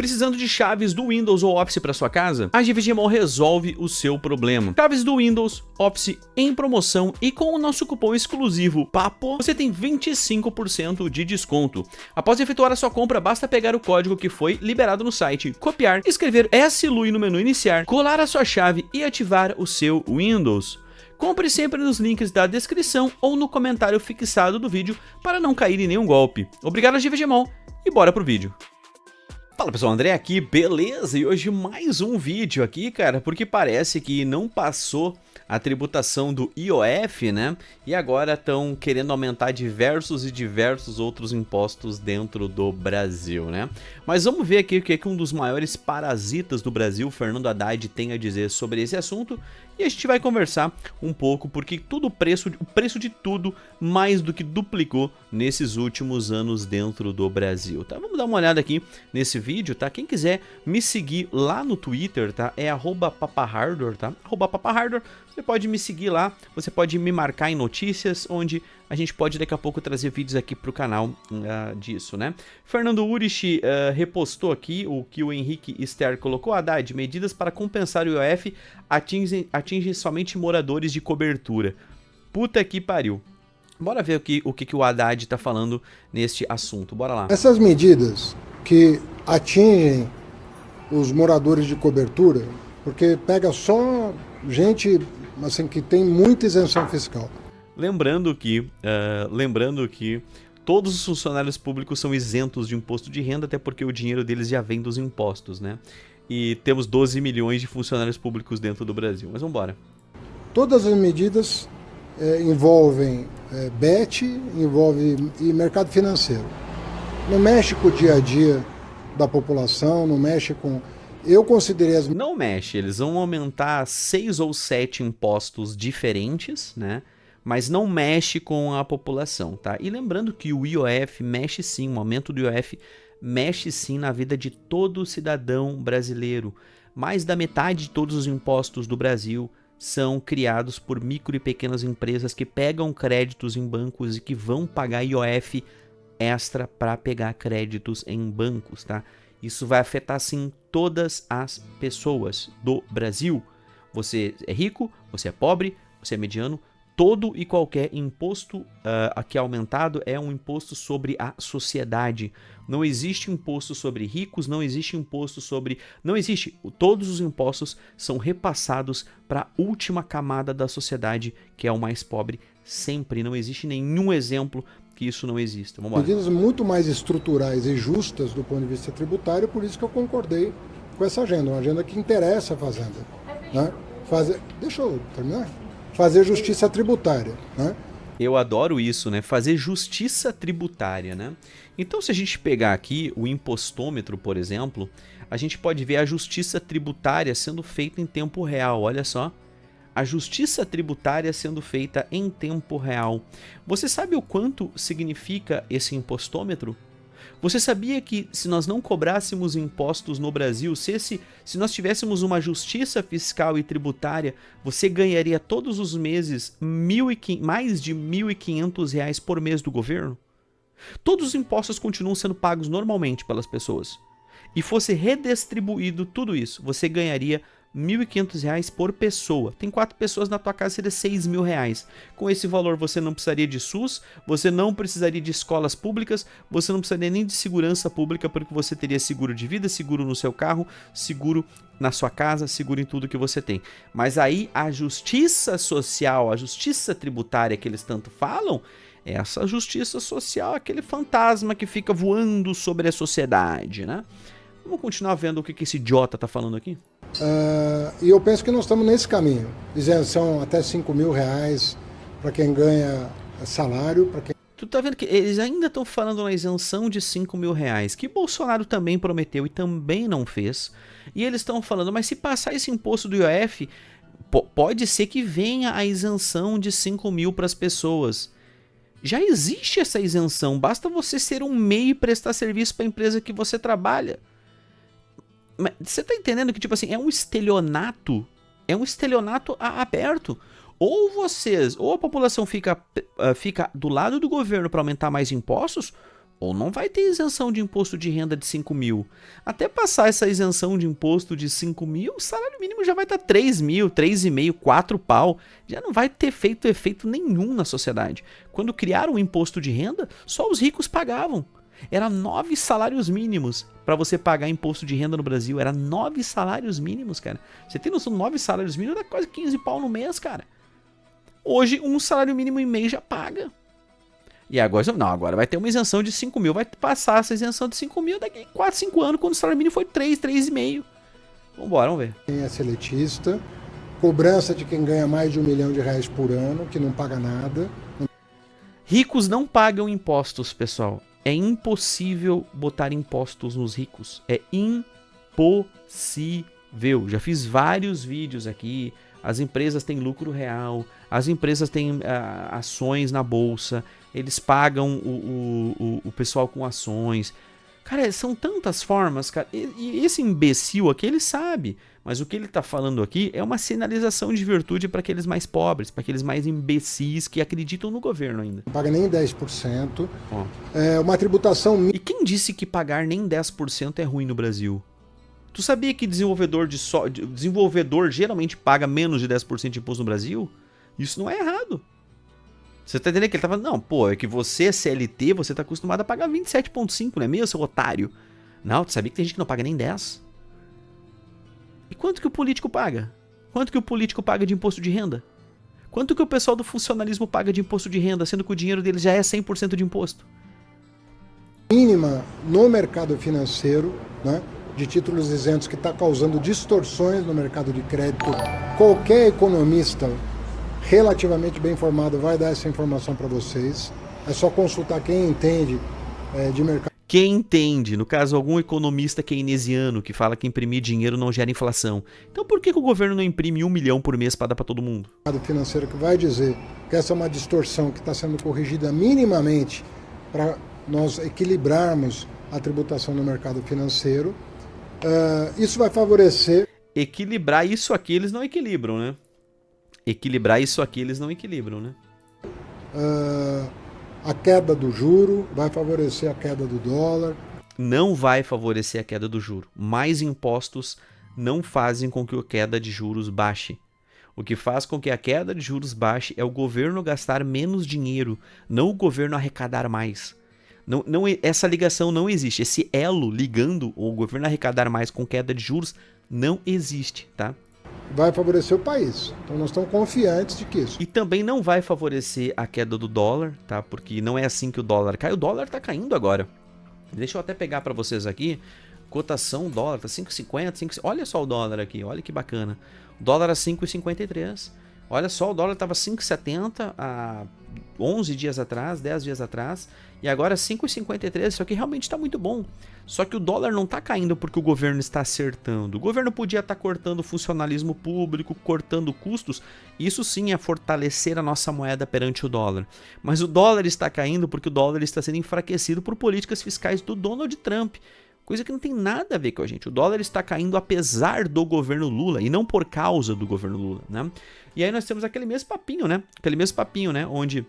Precisando de chaves do Windows ou Office para sua casa? A GVGMall resolve o seu problema. Chaves do Windows, Office em promoção e com o nosso cupom exclusivo PAPO, você tem 25% de desconto. Após efetuar a sua compra, basta pegar o código que foi liberado no site, copiar, escrever SLUI no menu iniciar, colar a sua chave e ativar o seu Windows. Compre sempre nos links da descrição ou no comentário fixado do vídeo para não cair em nenhum golpe. Obrigado, GVGMall, e bora pro vídeo. Fala pessoal, André aqui, beleza? E hoje mais um vídeo aqui, cara, porque parece que não passou a tributação do IOF, né? E agora estão querendo aumentar diversos outros impostos dentro do Brasil, né? Mas vamos ver aqui o que um dos maiores parasitas do Brasil, Fernando Haddad, tem a dizer sobre esse assunto. E a gente vai conversar um pouco, porque o preço de tudo mais do que duplicou nesses últimos anos dentro do Brasil, tá? Vamos dar uma olhada aqui nesse vídeo, tá? Quem quiser me seguir lá no Twitter, tá? É @papahardware, tá? @papahardware. Você pode me seguir lá, você pode me marcar em notícias, onde a gente pode daqui a pouco trazer vídeos aqui pro canal disso, né? Fernando Urich repostou aqui o que o Henrique Ster colocou. Haddad, medidas para compensar o IOF atingem somente moradores de cobertura. Puta que pariu. Bora ver o que o Haddad tá falando neste assunto, bora lá. Essas medidas que atingem os moradores de cobertura, porque pega só gente assim, que tem muita isenção fiscal. Lembrando que todos os funcionários públicos são isentos de imposto de renda, até porque o dinheiro deles já vem dos impostos, né? E temos 12 milhões de funcionários públicos dentro do Brasil. Mas vamos embora. Todas as medidas envolvem BET, envolve e mercado financeiro. Não mexe com o dia a dia da população, não mexe com... Eu considerei as... Não mexe, eles vão aumentar 6 ou 7 impostos diferentes, né? Mas não mexe com a população, tá? E lembrando que o IOF mexe sim, o aumento do IOF mexe sim na vida de todo cidadão brasileiro. Mais da metade de todos os impostos do Brasil são criados por micro e pequenas empresas que pegam créditos em bancos e que vão pagar IOF extra para pegar créditos em bancos, tá? Isso vai afetar sim todas as pessoas do Brasil. Você é rico, você é pobre, você é mediano, todo e qualquer imposto aqui aumentado é um imposto sobre a sociedade. Não existe imposto sobre ricos, não existe imposto sobre... Não existe. Todos os impostos são repassados para a última camada da sociedade, que é o mais pobre. Sempre. Não existe nenhum exemplo que isso não exista. Vamos embora. Medidas muito mais estruturais e justas do ponto de vista tributário, por isso que eu concordei com essa agenda. Uma agenda que interessa a Fazenda, né? Deixa eu terminar. Fazer justiça tributária, né? Eu adoro isso, né? Fazer justiça tributária, né? Então, se a gente pegar aqui o impostômetro, por exemplo, a gente pode ver a justiça tributária sendo feita em tempo real. Olha só. A justiça tributária sendo feita em tempo real. Você sabe o quanto significa esse impostômetro? Você sabia que se nós não cobrássemos impostos no Brasil, se nós tivéssemos uma justiça fiscal e tributária, você ganharia todos os meses mais de R$ 1.500 por mês do governo? Todos os impostos continuam sendo pagos normalmente pelas pessoas. E fosse redistribuído tudo isso, você ganharia R$ 1.500 por pessoa. Tem 4 pessoas na tua casa, seria R$ 6.000. Com esse valor você não precisaria de SUS, você não precisaria de escolas públicas, você não precisaria nem de segurança pública, porque você teria seguro de vida, seguro no seu carro, seguro na sua casa, seguro em tudo que você tem. Mas aí a justiça social, a justiça tributária que eles tanto falam, essa justiça social, aquele fantasma que fica voando sobre a sociedade, né? Vamos continuar vendo o que esse idiota tá falando aqui? E eu penso que nós estamos nesse caminho. Isenção até R$ 5.000 para quem ganha salário. Quem... Tu tá vendo que eles ainda estão falando na isenção de R$ 5.000, que Bolsonaro também prometeu e também não fez. E eles estão falando, mas se passar esse imposto do IOF, pode ser que venha a isenção de 5.000 para as pessoas. Já existe essa isenção, basta você ser um MEI e prestar serviço para a empresa que você trabalha. Mas você tá entendendo que, tipo assim, é um estelionato aberto. Ou a população fica do lado do governo para aumentar mais impostos, ou não vai ter isenção de imposto de renda de 5 mil. Até passar essa isenção de imposto de 5 mil, o salário mínimo já vai estar 3 mil, 3,5, 4 pau. Já não vai ter feito efeito nenhum na sociedade. Quando criaram o imposto de renda, só os ricos pagavam. Era 9 salários mínimos para você pagar imposto de renda no Brasil. Era 9 salários mínimos, cara. Você tem noção, 9 salários mínimos dá quase 15 pau no mês, cara. Hoje, um salário mínimo e meio já paga. E agora, não, agora vai ter uma isenção de 5 mil. Vai passar essa isenção de 5 mil daqui a 4, 5 anos, quando o salário mínimo foi 3, 3,5. Vambora, vamos ver. Quem é seletista, cobrança de quem ganha mais de R$1 milhão por ano, que não paga nada. Ricos não pagam impostos, pessoal. É impossível botar impostos nos ricos. É impossível. Já fiz vários vídeos aqui. As empresas têm lucro real. As empresas têm ações na bolsa. Eles pagam o pessoal com ações. Cara, são tantas formas, cara. E esse imbecil aqui, ele sabe. Mas o que ele tá falando aqui é uma sinalização de virtude para aqueles mais pobres, para aqueles mais imbecis que acreditam no governo ainda. Não paga nem 10%. É uma tributação... E quem disse que pagar nem 10% é ruim no Brasil? Tu sabia que desenvolvedor geralmente paga menos de 10% de imposto no Brasil? Isso não é errado. Você tá entendendo que ele tá falando? Não, pô, é que você é CLT, você tá acostumado a pagar 27,5, não é mesmo, seu otário? Não, tu sabia que tem gente que não paga nem 10? E quanto que o político paga? Quanto que o político paga de imposto de renda? Quanto que o pessoal do funcionalismo paga de imposto de renda, sendo que o dinheiro deles já é 100% de imposto? Mínima no mercado financeiro, né, de títulos isentos, que está causando distorções no mercado de crédito. Qualquer economista relativamente bem informado vai dar essa informação para vocês. É só consultar quem entende de mercado. Quem entende, no caso, algum economista keynesiano que fala que imprimir dinheiro não gera inflação. Então por que o governo não imprime 1 milhão por mês para dar para todo mundo? O mercado financeiro que vai dizer que essa é uma distorção que está sendo corrigida minimamente para nós equilibrarmos a tributação no mercado financeiro. Isso vai favorecer... Equilibrar isso aqui eles não equilibram, né? Equilibrar isso aqui eles não equilibram, né? A queda do juro vai favorecer a queda do dólar. Não vai favorecer a queda do juro. Mais impostos não fazem com que a queda de juros baixe. O que faz com que a queda de juros baixe é o governo gastar menos dinheiro, não o governo arrecadar mais. Essa ligação não existe. Esse elo ligando o governo arrecadar mais com queda de juros não existe, tá? Vai favorecer o país. Então nós estamos confiantes de que isso. E também não vai favorecer a queda do dólar, tá? Porque não é assim que o dólar cai. O dólar tá caindo agora. Deixa eu até pegar para vocês aqui. Cotação dólar tá 5,50, 5... Olha só o dólar aqui, olha que bacana. O dólar a 5,53. Olha só, o dólar tava 5,70 há 11 dias atrás, 10 dias atrás, e agora 5,53. Isso aqui realmente está muito bom. Só que o dólar não está caindo porque o governo está acertando. O governo podia estar cortando o funcionalismo público, cortando custos. Isso sim é fortalecer a nossa moeda perante o dólar. Mas o dólar está caindo porque o dólar está sendo enfraquecido por políticas fiscais do Donald Trump. Coisa que não tem nada a ver com a gente. O dólar está caindo apesar do governo Lula e não por causa do governo Lula, né? E aí nós temos aquele mesmo papinho, né? Aquele mesmo papinho, né? Onde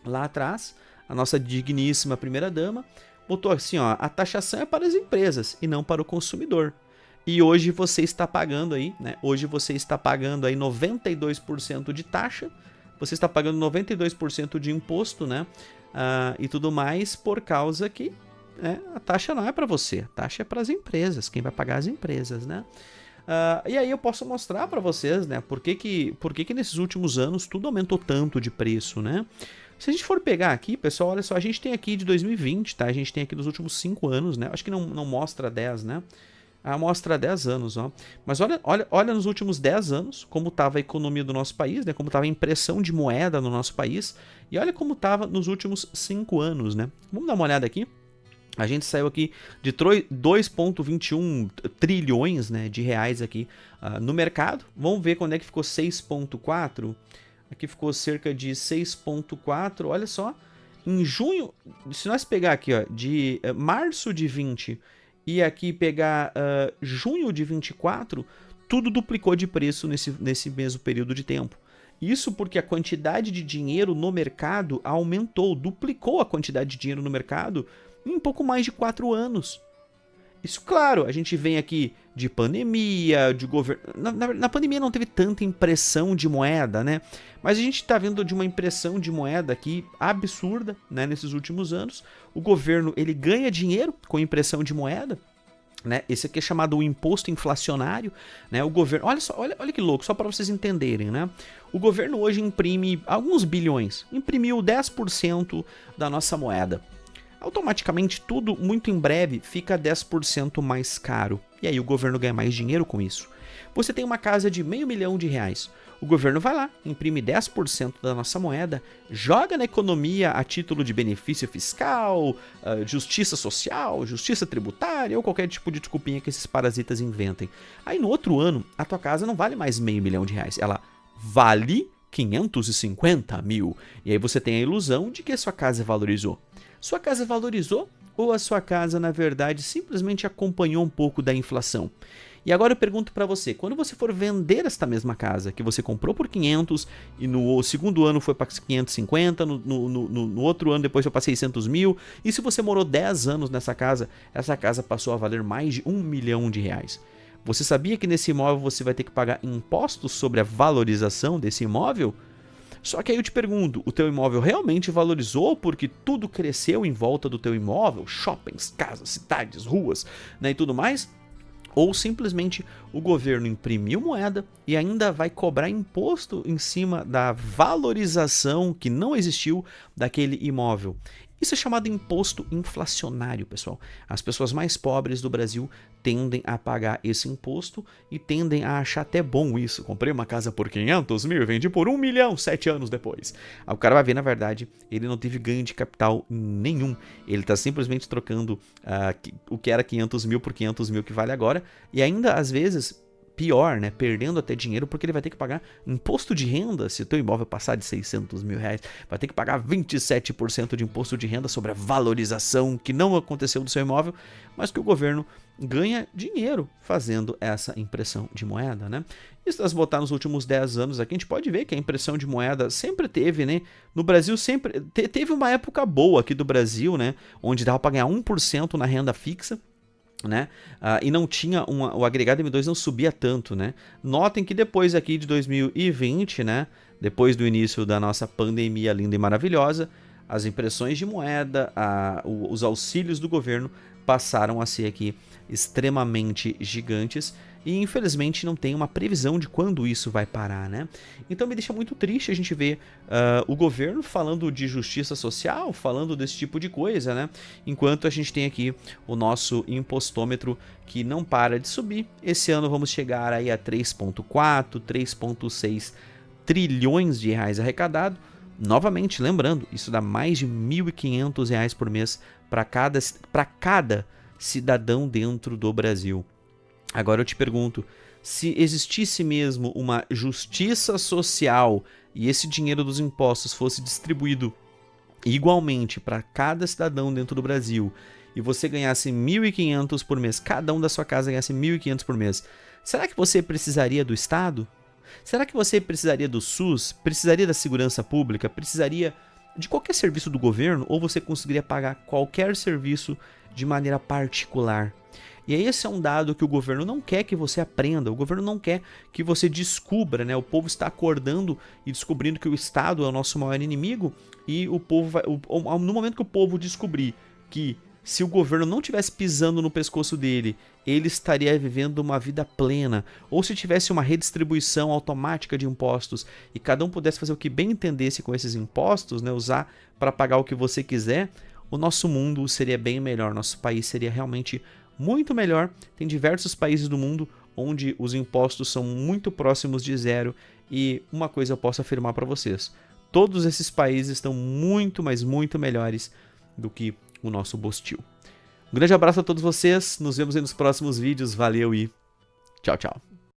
lá atrás a nossa digníssima primeira-dama botou assim, ó, a taxação é para as empresas e não para o consumidor. E hoje você está pagando aí, né? Hoje você está pagando aí 92% de taxa, você está pagando 92% de imposto, né? E tudo mais por causa que a taxa não é para você, a taxa é para as empresas, quem vai pagar as empresas, né? E aí eu posso mostrar para vocês, né? Por que nesses últimos anos tudo aumentou tanto de preço, né? Se a gente for pegar aqui, pessoal, olha só, a gente tem aqui de 2020, tá? A gente tem aqui dos últimos 5 anos, né? Acho que não mostra 10, né? Mostra 10 anos, ó. Mas olha nos últimos 10 anos como estava a economia do nosso país, né? Como estava a impressão de moeda no nosso país. E olha como estava nos últimos 5 anos, né? Vamos dar uma olhada aqui. A gente saiu aqui de 2,21 trilhões, né, de reais aqui no mercado. Vamos ver quando é que ficou 6,4. Aqui ficou cerca de 6,4. Olha só, em junho, se nós pegar aqui, ó, de março de 20 e aqui pegar junho de 24, tudo duplicou de preço nesse mesmo período de tempo. Isso porque a quantidade de dinheiro no mercado aumentou, duplicou a quantidade de dinheiro no mercado em pouco mais de 4 anos. Isso, claro, a gente vem aqui de pandemia, de governo... Na pandemia não teve tanta impressão de moeda, né? Mas a gente está vendo de uma impressão de moeda aqui absurda, né, nesses últimos anos. O governo, ele ganha dinheiro com impressão de moeda, né? Esse aqui é chamado o imposto inflacionário, né? O governo... Olha que louco, só para vocês entenderem, né? O governo hoje imprime alguns bilhões. Imprimiu 10% da nossa moeda. Automaticamente tudo, muito em breve, fica 10% mais caro. E aí o governo ganha mais dinheiro com isso. Você tem uma casa de R$500 milhão. O governo vai lá, imprime 10% da nossa moeda, joga na economia a título de benefício fiscal, justiça social, justiça tributária ou qualquer tipo de desculpinha que esses parasitas inventem. Aí no outro ano, a tua casa não vale mais R$500 milhão. Ela vale 550 mil. E aí você tem a ilusão de que a sua casa valorizou. Sua casa valorizou ou a sua casa, na verdade, simplesmente acompanhou um pouco da inflação? E agora eu pergunto para você, quando você for vender esta mesma casa, que você comprou por 500 e no segundo ano foi para 550, no outro ano depois foi para 600 mil, e se você morou 10 anos nessa casa, essa casa passou a valer mais de R$1 milhão. Você sabia que nesse imóvel você vai ter que pagar impostos sobre a valorização desse imóvel? Só que aí eu te pergunto, o teu imóvel realmente valorizou porque tudo cresceu em volta do teu imóvel? Shoppings, casas, cidades, ruas, né, e tudo mais? Ou simplesmente o governo imprimiu moeda e ainda vai cobrar imposto em cima da valorização que não existiu daquele imóvel? Isso é chamado imposto inflacionário, pessoal. As pessoas mais pobres do Brasil tendem a pagar esse imposto e tendem a achar até bom isso. Comprei uma casa por 500 mil e vendi por 1 milhão 7 anos depois. Aí o cara vai ver, na verdade, ele não teve ganho de capital nenhum. Ele está simplesmente trocando o que era 500 mil por 500 mil que vale agora. E ainda, às vezes... pior, né? Perdendo até dinheiro porque ele vai ter que pagar imposto de renda. Se o teu imóvel passar de 600 mil reais, vai ter que pagar 27% de imposto de renda sobre a valorização que não aconteceu do seu imóvel, mas que o governo ganha dinheiro fazendo essa impressão de moeda, né? E se nós botar nos últimos 10 anos aqui, a gente pode ver que a impressão de moeda sempre teve, né? No Brasil sempre teve uma época boa aqui do Brasil, né? Onde dava para ganhar 1% na renda fixa, né? E não tinha o agregado M2 não subia tanto, né? Notem que depois aqui de 2020, né? Depois do início da nossa pandemia linda e maravilhosa, as impressões de moeda, os auxílios do governo passaram a ser aqui extremamente gigantes e infelizmente não tem uma previsão de quando isso vai parar, né? Então me deixa muito triste a gente ver o governo falando de justiça social, falando desse tipo de coisa, né? Enquanto a gente tem aqui o nosso impostômetro que não para de subir. Esse ano vamos chegar aí a 3,4, 3,6 trilhões de reais arrecadado. Novamente, lembrando, isso dá mais de R$ 1.500 por mês para cada cidadão dentro do Brasil. Agora eu te pergunto, se existisse mesmo uma justiça social e esse dinheiro dos impostos fosse distribuído igualmente para cada cidadão dentro do Brasil e você ganhasse R$ 1.500 por mês, cada um da sua casa ganhasse R$ 1.500 por mês, será que você precisaria do Estado? Será que você precisaria do SUS? Precisaria da segurança pública? Precisaria de qualquer serviço do governo? Ou você conseguiria pagar qualquer serviço de maneira particular? E aí esse é um dado que o governo não quer que você aprenda, o governo não quer que você descubra, né? O povo está acordando e descobrindo que o Estado é o nosso maior inimigo e o povo vai, no momento que o povo descobrir que se o governo não tivesse pisando no pescoço dele, ele estaria vivendo uma vida plena, ou se tivesse uma redistribuição automática de impostos e cada um pudesse fazer o que bem entendesse com esses impostos, né? Usar para pagar o que você quiser, o nosso mundo seria bem melhor, nosso país seria realmente muito melhor. Tem diversos países do mundo onde os impostos são muito próximos de zero e uma coisa eu posso afirmar para vocês, todos esses países estão muito, mas muito melhores do que o nosso Bostil. Um grande abraço a todos vocês, nos vemos aí nos próximos vídeos, valeu e tchau, tchau.